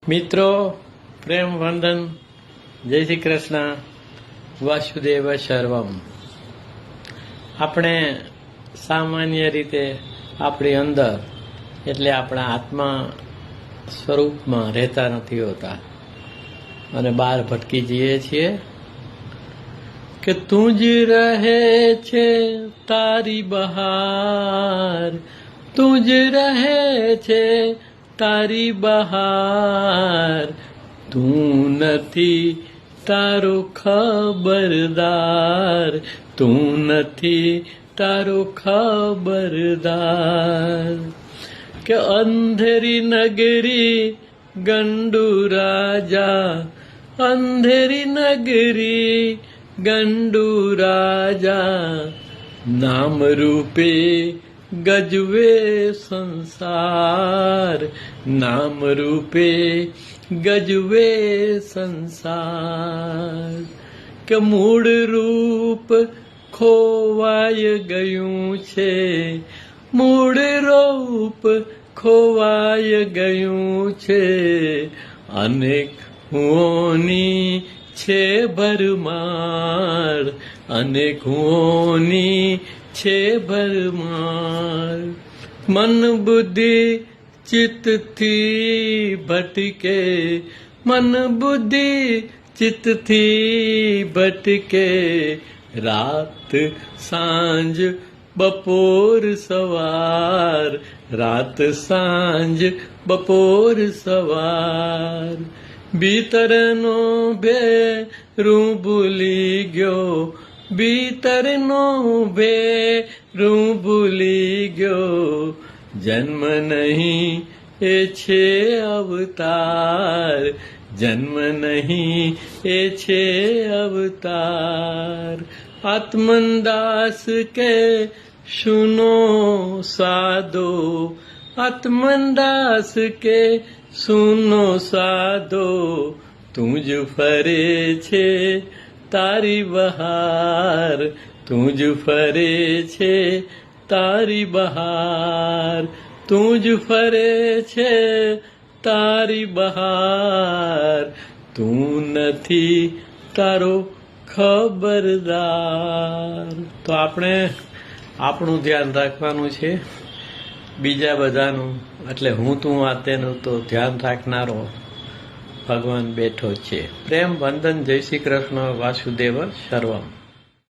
મિત્રો, પ્રેમ વંદન, જય શ્રી કૃષ્ણ, વાસુદેવ સર્વમ. આપણે સામાન્ય રીતે આપણી અંદર એટલે આપણા આત્મા સ્વરૂપમાં રહેતા નથી હોતા અને બહાર ભટકી જઈએ છીએ કે તું જ રહે છે તારી બહાર, તું જ રહે છે તારી બહાર, તું નથી તારો ખબરદાર, તું નથી તારો ખબરદાર. કે અંધેરી નગરી ગંડુ રાજા, અંધેરી નગરી ગંડુ રાજા, નામ રૂપે ગજવે સંસાર, નામ રૂપે ગજવે સંસાર. કે મૂળ રૂપ ખોવાય ગયું છે, મૂળ રૂપ ખોવાય ગયું છે, અનેક હુંઓની છે ભરમાર, અનેક હુંઓની છે ભરમાર. મન બુદ્ધિ ચિત્તથી ભટકે, મન બુદ્ધિ ચિત્તથી ભટકે, રાત સાંજ બપોર સવાર, રાત સાંજ બપોર સવાર. ભીતરનો ભેરું ભૂલી ગયો, ભીતરનો ભેરું ભૂલી ગયો, જન્મ નહીં એ છે અવતાર, જન્મ નહીં એ છે અવતાર. આત્મનદાસ કે સુનો સાધો, આત્મનદાસ કે સુનો સાધો, તું જ ફરે છે તારી બહાર, તું જ ફરે છે તારી બહાર, તું જ ફરે છે તારી બહાર, તું નથી તારો ખબરદાર. તો આપણે આપણું ધ્યાન રાખવાનું છે, બીજા બધાનું એટલે હું તું આ તેનું તો ધ્યાન રાખનારો ભગવાન બેઠો છે. પ્રેમ વંદન, જય શ્રી કૃષ્ણ, વાસુદેવ સર્વમ.